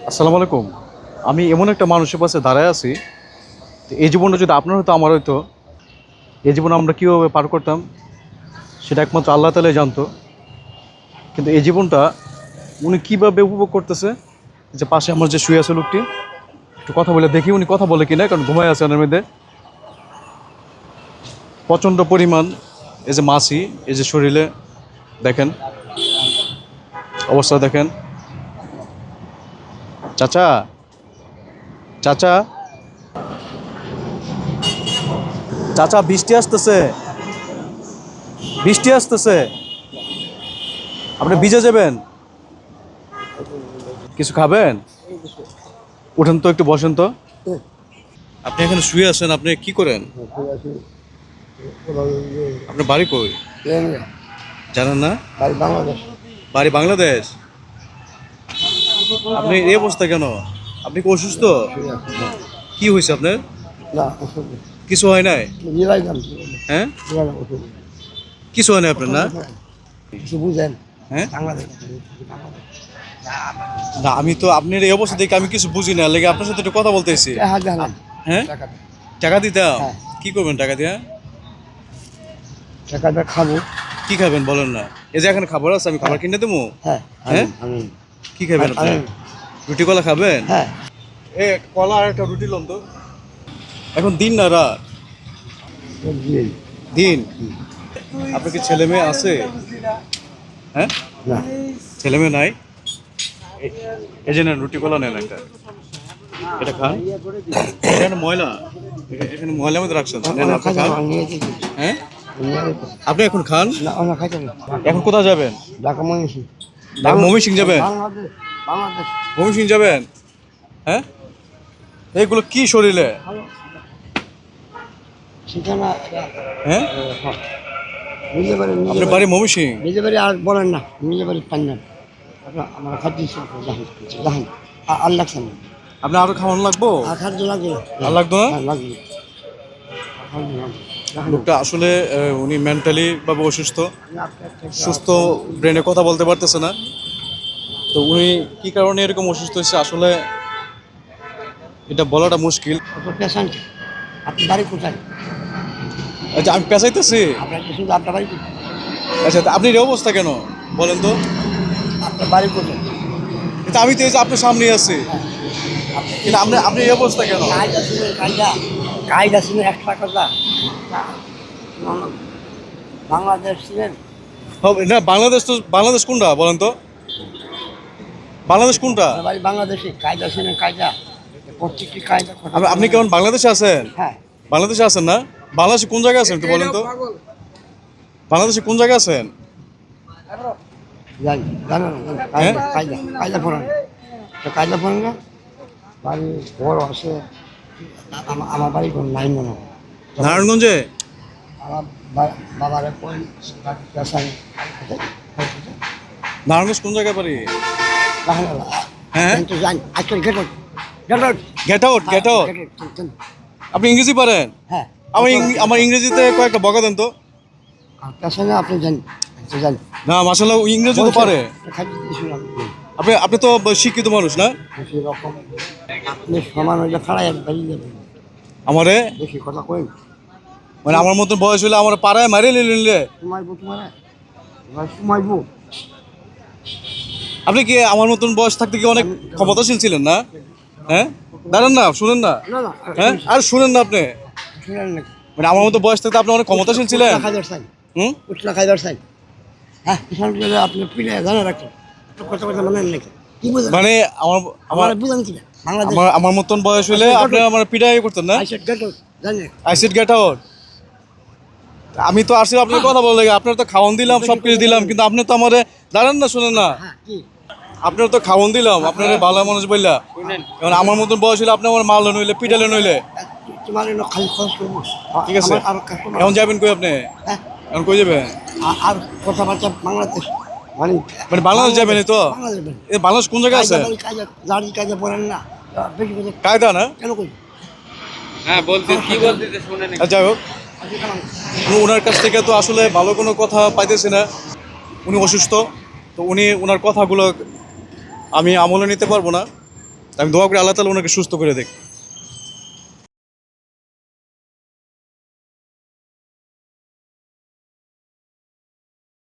আসসালামু আলাইকুম। আমি এমন একটা মানুষের পাশে দাঁড়ায় আছি, এই জীবনটা যদি আপনার হতো আমার হতো, এই জীবন আমরা কীভাবে পার করতাম সেটা একমাত্র আল্লাহ তাআলাই জানতো। কিন্তু এই জীবনটা উনি কীভাবে উপভোগ করতেছে, যে পাশে আমার যে শুয়ে আছে লোকটি, একটু কথা বলে দেখি উনি কথা বলে কিনা, কারণ ঘুমায় আছে ওনার মধ্যে। প্রচণ্ড পরিমাণ এই যে মাছি, এই যে শরীরে দেখেন অবস্থা দেখেন। চাচা, চাচা, চাচা, বৃষ্টি আসতেছে, বৃষ্টি আসতেছে, আপনি ভিজে যাবেন, কিছু খাবেন? উঠেন তো, একটু বসেন তো। আপনি এখানে শুয়ে আছেন, আপনি কি করেন? আপনার বাড়ি কই জানেন না? বাড়ি বাংলাদেশ। আপনি এই অবস্থা কেন? আপনি কি অসুস্থ? কি হয়েছে আপনার? কিছু হয় নাই? হ্যাঁ, কিছু হয় নাই আপনার? না, হ্যাঁ, না, আমি তো আপনার এই অবস্থা দেখে আমি কিছু বুঝি না, লেগে আপনার সাথে একটু কথা বলতেছি। হ্যাঁ, টাকা দিতাম। কি করবেন টাকা দিয়ে? টাকাটা খাবো। কি খাবেন বলেন না? এই যে এখানে খাবার আছে, আমি খাবার কিনে দেবো। হ্যাঁ, হ্যাঁ, কি খাবেন আপনি? রুটি কলা খাবেন? হ্যাঁ, এ কলা আর একটা রুটি লন তো। এখন দিন না রাত? দিন। আপনার কি ছেলে মেয়ে আছে? হ্যাঁ, না, ছেলে মেয়ে নাই। এই যে নেন, রুটি কলা নেন একটা, এটা খান। এখানে ময়লা, এখানে ময়লার মধ্যে রাখছেন, নেন আপনি খান। হ্যাঁ, আপনি এখন খান। এখন কোথায় যাবেন? ময়মনসিং যাবেন? ময়মনসিং যাবেন? হ্যাঁ, এইগুলো কি শরীরে? হ্যাঁ, আপনার বাড়ি ময়মনসিং? নিজে বাড়ি আর বলেন না, নিজে বাড়ি পাঞ্জাব। আমার খাদ্য জাহান আর লাগছে না। আপনি আরো খাওয়ানো লাগবো? আর খাদ্য লাগবে আর লাগতো না? লাগবে। লোকটা আসলে উনি মেন্টালি ভাবে অসুস্থ, সুস্থ ব্রেনে কথা বলতে পারতেছে না। তো উনি কি কারণে এরকম অসুস্থ হয়েছে আসলে এটা বলাটা মুশকিল। পেশেন্ট, আপনি বাড়ি কোথায়? আচ্ছা, আমি পেঁচাইতেছি। আপনার শুধু আপনার বাড়ি কোথায়? আচ্ছা, তা আপনি এই অবস্থা কেন বলেন তো? আপনার বাড়ি কোথায়? কিন্তু আমি তো এই যে আপনার সামনেই আছি, কিন্তু আপনি এই অবস্থা কেন? কায়দা ছিলেন একটা কথা। বাংলাদেশ ছিলেন না, বাংলাদেশ তো, বাংলাদেশ কোনটা বলেন তো? বাংলাদেশ কোনটা? বাড়ি বাংলাদেশে কায়দা ছিলেন কায়দা প্রত্যেকটি কায়দা। আপনি কেমন বাংলাদেশে আছেন? হ্যাঁ, বাংলাদেশে আছেন না? বাংলাদেশে কোন জায়গায় আছেন একটু বলেন তো? বাংলাদেশে কোন জায়গায় আছেন? জানি জানো কায়দা কায়দা কায়দা পড়ান, কায়দা পড়েন না। বাড়ি বড় আছে। আমার বাড়ি কোনো নাই মনে হয় নারায়ণগঞ্জে? আমার বাবারে পড়েন নারায়ণগঞ্জ কোন জায়গায় বাড়ি? হ্যাঁ, জানি আজকাল get get out, get out. আপনি ইংরেজি পারেন? হ্যাঁ, আমার ইংরেজিতে কয়েকটা বকা দেন তো। আপনার সঙ্গে আপনি জানি জানি না, মাশাআল্লাহ ইংরেজি তো পারে। আপনি তো শিক্ষিত মানুষ না? সেরকম আপনি সমান হইলে খাড়াই বেরিয়ে যাবেন। আমারে বেশি কথা কই মানে আমার মতন বয়স হলে আমার পাড়ায় মারিয়ে নিলে? সময়বো তোমার সময়বো। আপনি কি আমার মতন বয়স থাকতে কি অনেক ক্ষমতাশীল ছিলেন না? হ্যাঁ, দাঁড়ান না, শুনেন না। না না, হ্যাঁ, আর শুনেন না আপনি। শুনেন নাকি? মানে আমার মতো বয়স থাকতে আপনি অনেক ক্ষমতাশীল ছিলেন। খাইদার সাইন হুম, উঠলা খাইদার সাইন। হ্যাঁ, কিষান গেলে আপনি পিলে জানা রাখেন। কথা কথা মানেন নাকি? কি বুঝেন? মানে আমার আমার আমার বুঝেন কিনা? বাংলাদেশ আমার মতন বয়স হলে আপনি আমার পিটাই করতেন না? আইসেট গেট জানেন? I said get out. আমি তো আসলে আপনার কথা বলে আপনার তো খাওয়ান দিলাম, সব কিছু দিলাম, কিন্তু আপনি তো আমারে দাঁড়ান না, শুনেন না। হ্যাঁ, কি আপনার তো খাওয়ান দিলাম, আপনার ভালো মানুষ বললা। এখন আমার মতন বয়স হলে আপনি আমার মারলেন নইলে পিটালেন নইলে। তোমার এনে খালি খরচ করবো। ঠিক আছে, আর কাস্টমার এখন যাবেন কই আপনি? হ্যাঁ, এখন কই যাবেন? আর কথাবার্তা বাংলাদেশ মানে মানে বাংলাদেশ যাবেন তো? বাংলাদেশ এই বাংলাদেশ কোন জায়গায় আছে? জানি কাজে পড়েন না বেশি কথা কায়দা না? কেন কই? হ্যাঁ বলতে কি বলতে শুনে নি। যাই হোক, ওনার কাছ থেকে তো আসলে ভালো কোনো কথা পাইতেছি না। উনি অসুস্থ, তো উনি ওনার কথাগুলো আমি আমলে নিতে পারবো না। আমি দোয়া করি আল্লাহ তাআলা ওনাকে সুস্থ করে দেখ।